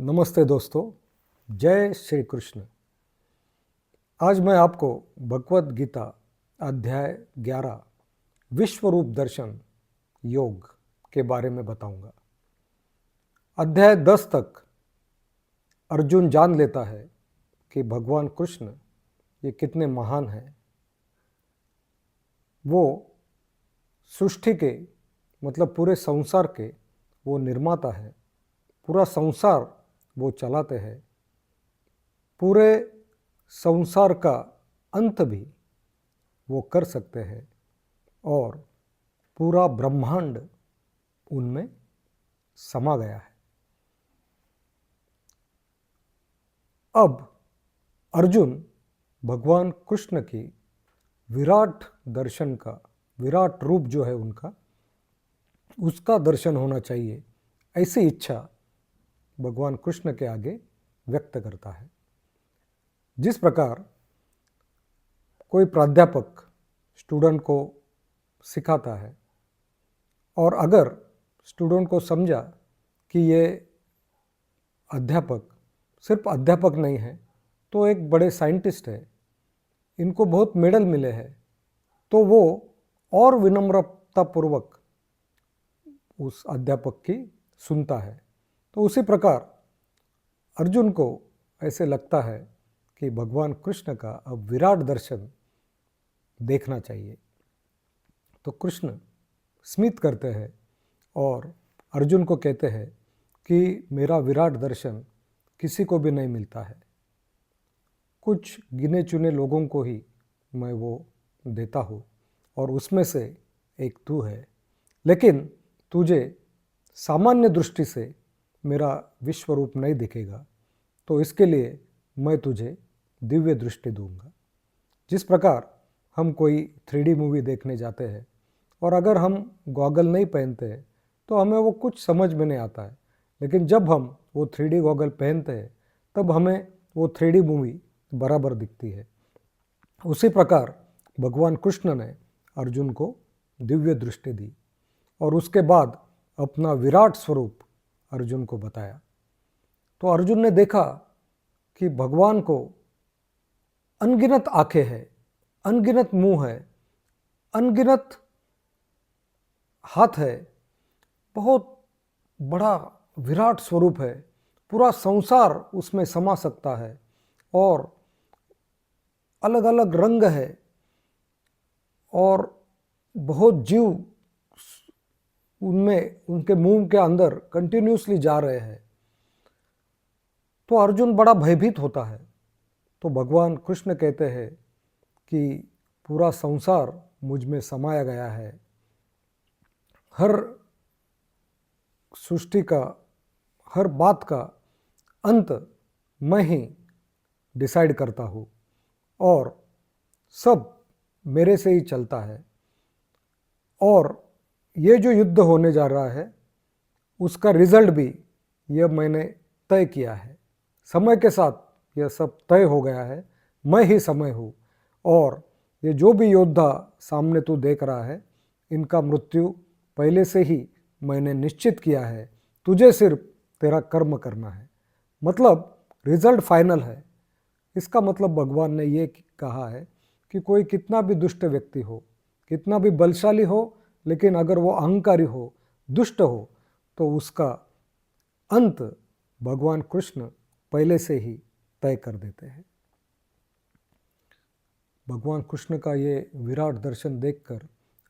नमस्ते दोस्तों, जय श्री कृष्ण। आज मैं आपको भगवत गीता अध्याय 11 विश्वरूप दर्शन योग के बारे में बताऊंगा। अध्याय 10 तक अर्जुन जान लेता है कि भगवान कृष्ण ये कितने महान हैं। वो सृष्टि के मतलब पूरे संसार के वो निर्माता है, पूरा संसार वो चलाते हैं, पूरे संसार का अंत भी वो कर सकते हैं और पूरा ब्रह्मांड उनमें समा गया है। अब अर्जुन भगवान कृष्ण की विराट दर्शन का, विराट रूप जो है उनका, उसका दर्शन होना चाहिए, ऐसी इच्छा भगवान कृष्ण के आगे व्यक्त करता है। जिस प्रकार कोई प्राध्यापक स्टूडेंट को सिखाता है और अगर स्टूडेंट को समझा कि ये अध्यापक सिर्फ अध्यापक नहीं है, तो एक बड़े साइंटिस्ट है, इनको बहुत मेडल मिले हैं, तो वो और विनम्रतापूर्वक उस अध्यापक की सुनता है। तो उसी प्रकार अर्जुन को ऐसे लगता है कि भगवान कृष्ण का अब विराट दर्शन देखना चाहिए। तो कृष्ण स्मित करते हैं और अर्जुन को कहते हैं कि मेरा विराट दर्शन किसी को भी नहीं मिलता है, कुछ गिने चुने लोगों को ही मैं वो देता हूँ और उसमें से एक तू है, लेकिन तुझे सामान्य दृष्टि से मेरा विश्व रूप नहीं दिखेगा, तो इसके लिए मैं तुझे दिव्य दृष्टि दूंगा। जिस प्रकार हम कोई 3D मूवी देखने जाते हैं और अगर हम गॉगल नहीं पहनते हैं तो हमें वो कुछ समझ में नहीं आता है, लेकिन जब हम वो 3D गॉगल पहनते हैं तब हमें वो 3D मूवी बराबर दिखती है। उसी प्रकार भगवान कृष्ण ने अर्जुन को दिव्य दृष्टि दी और उसके बाद अपना विराट स्वरूप अर्जुन को बताया। तो अर्जुन ने देखा कि भगवान को अनगिनत आंखें हैं, अनगिनत मुंह है, अनगिनत हाथ है, बहुत बड़ा विराट स्वरूप है, पूरा संसार उसमें समा सकता है और अलग अलग रंग है और बहुत जीव उनमें, उनके मुंह के अंदर कंटिन्यूसली जा रहे हैं। तो अर्जुन बड़ा भयभीत होता है। तो भगवान कृष्ण कहते हैं कि पूरा संसार मुझ में समाया गया है, हर सृष्टि का, हर बात का अंत मैं ही डिसाइड करता हूँ और सब मेरे से ही चलता है और ये जो युद्ध होने जा रहा है उसका रिजल्ट भी यह मैंने तय किया है। समय के साथ यह सब तय हो गया है, मैं ही समय हूँ और ये जो भी योद्धा सामने तू देख रहा है इनका मृत्यु पहले से ही मैंने निश्चित किया है, तुझे सिर्फ तेरा कर्म करना है, मतलब रिजल्ट फाइनल है। इसका मतलब भगवान ने ये कहा है कि कोई कितना भी दुष्ट व्यक्ति हो, कितना भी बलशाली हो, लेकिन अगर वो अहंकारी हो, दुष्ट हो, तो उसका अंत भगवान कृष्ण पहले से ही तय कर देते हैं। भगवान कृष्ण का ये विराट दर्शन देखकर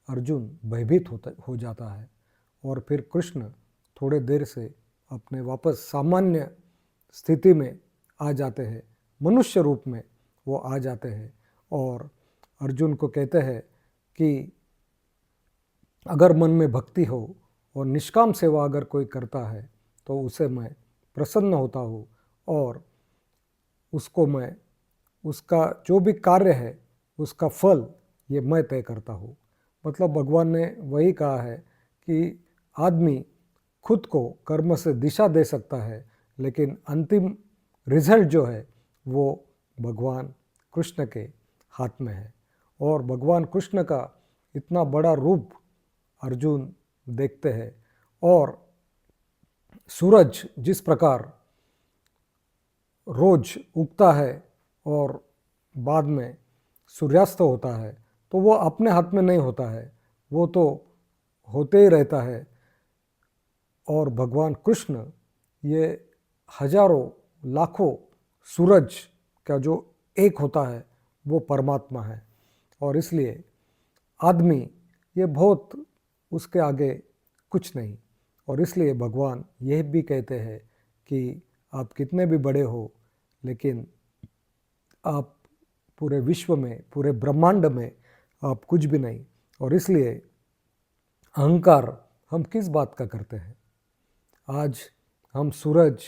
अर्जुन भयभीत हो जाता है और फिर कृष्ण थोड़े देर से अपने वापस सामान्य स्थिति में आ जाते हैं, मनुष्य रूप में वो आ जाते हैं और अर्जुन को कहते हैं कि अगर मन में भक्ति हो और निष्काम सेवा अगर कोई करता है तो उसे मैं प्रसन्न होता हूँ और उसको मैं, उसका जो भी कार्य है उसका फल ये मैं तय करता हूँ। मतलब भगवान ने वही कहा है कि आदमी खुद को कर्म से दिशा दे सकता है, लेकिन अंतिम रिजल्ट जो है वो भगवान कृष्ण के हाथ में है। और भगवान कृष्ण का इतना बड़ा रूप अर्जुन देखते हैं और सूरज जिस प्रकार रोज उगता है और बाद में सूर्यास्त होता है, तो वो अपने हाथ में नहीं होता है, वो तो होते ही रहता है। और भगवान कृष्ण ये हजारों लाखों सूरज का जो एक होता है वो परमात्मा है। और इसलिए आदमी ये बहुत उसके आगे कुछ नहीं। और इसलिए भगवान यह भी कहते हैं कि आप कितने भी बड़े हो, लेकिन आप पूरे विश्व में, पूरे ब्रह्मांड में आप कुछ भी नहीं। और इसलिए अहंकार हम किस बात का करते हैं? आज हम सूरज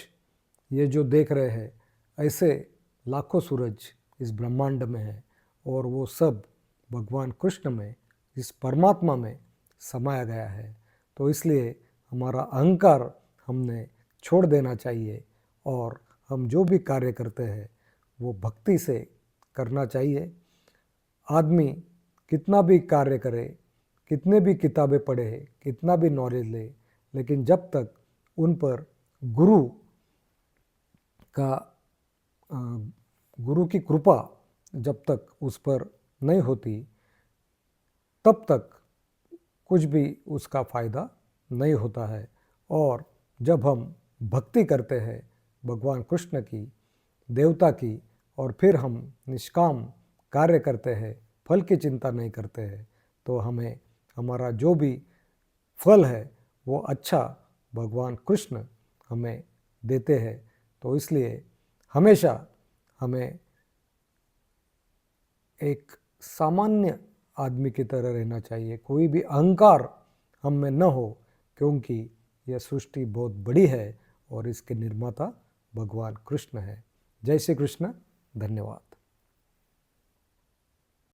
ये जो देख रहे हैं, ऐसे लाखों सूरज इस ब्रह्मांड में है, और वो सब भगवान कृष्ण में, इस परमात्मा में समाया गया है। तो इसलिए हमारा अहंकार हमने छोड़ देना चाहिए, और हम जो भी कार्य करते हैं वो भक्ति से करना चाहिए। आदमी कितना भी कार्य करे, कितने भी किताबें पढ़े, कितना भी नॉलेज ले, लेकिन जब तक उन पर गुरु का गुरु की कृपा जब तक उस पर नहीं होती, तब तक कुछ भी उसका फ़ायदा नहीं होता है। और जब हम भक्ति करते हैं भगवान कृष्ण की, देवता की, और फिर हम निष्काम कार्य करते हैं, फल की चिंता नहीं करते हैं, तो हमें हमारा जो भी फल है वो अच्छा भगवान कृष्ण हमें देते हैं। तो इसलिए हमेशा हमें एक सामान्य आदमी की तरह रहना चाहिए, कोई भी अहंकार हम में न हो, क्योंकि यह सृष्टि बहुत बड़ी है और इसके निर्माता भगवान कृष्ण है। जय श्री कृष्ण। धन्यवाद।